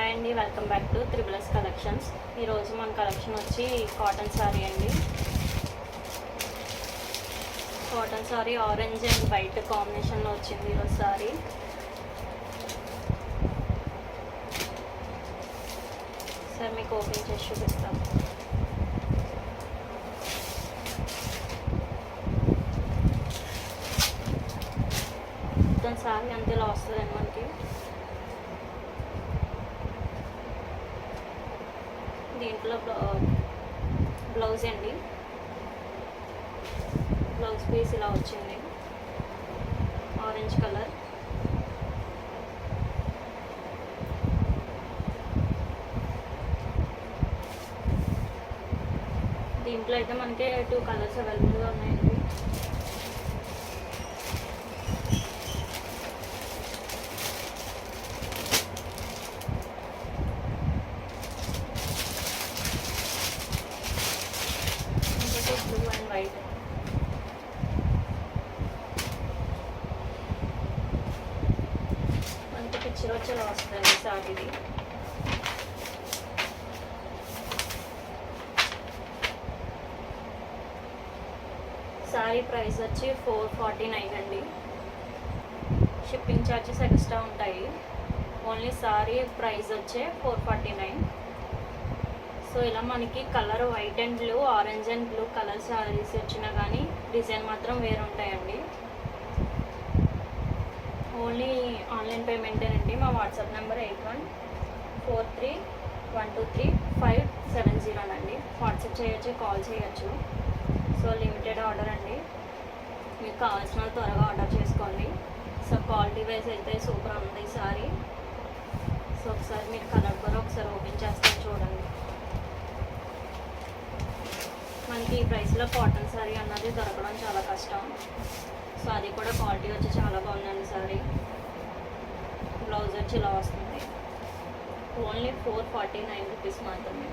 Hi అండి, welcome back to triple collections. ఈరోజు మన కలెక్షన్ వచ్చి కాటన్ సారీ అండి. Cotton sorry orange and white కాంబినేషన్లో వచ్చింది ఈరోజు సారీ. సార్ మీకు ఓపెన్ చేసి చూపిస్తాను. మొత్తం సారీ అంతే ఇలా వస్తుందండి మనకి. దీంట్లో బ్లౌజ్ అండి, బ్లౌజ్ పీస్ ఇలా వచ్చింది ఆరెంజ్ కలర్. దీంట్లో అయితే మనకి 2 కలర్స్ అవైలబుల్గా ఉన్నాయండి. Blue and white. మనకి పిక్చర్ వచ్చేలా వస్తుందండి సారీది. సారీ ప్రైస్ వచ్చి 449 అండి. షిప్పింగ్ ఛార్జెస్ ఎక్స్ట్రా ఉంటాయి. ఓన్లీ సారీ ప్రైస్ వచ్చే 449. సో ఇలా మనకి colour white and blue, orange and blue colour saris వచ్చినా కానీ డిజైన్ మాత్రం వేరు ఉంటాయండి. ఓన్లీ ఆన్లైన్ పేమెంటేనండి. మా వాట్సాప్ నెంబర్ 8143123570 అండి. వాట్సాప్ చేయొచ్చు, కాల్ చేయొచ్చు. సో లిమిటెడ్ ఆర్డర్ అండి. మీకు కావాల్సిన త్వరగా ఆర్డర్ చేసుకోండి. సో క్వాలిటీ వైజ్ అయితే సూపర్ ఉంది సారీ. సో ఒకసారి మీరు కలర్ కూడా ఒకసారి ఓపెన్ చేస్తాను చూడండి. మనకి ఈ ప్రైస్లో కాటన్ సారీ అన్నది దొరకడం చాలా కష్టం. సో అది కూడా క్వాలిటీ వచ్చి చాలా బాగుందండి సారీ. బ్లౌజ్ వచ్చి ఇలా వస్తుంది. ఓన్లీ 449 రూపీస్ మాత్రమే.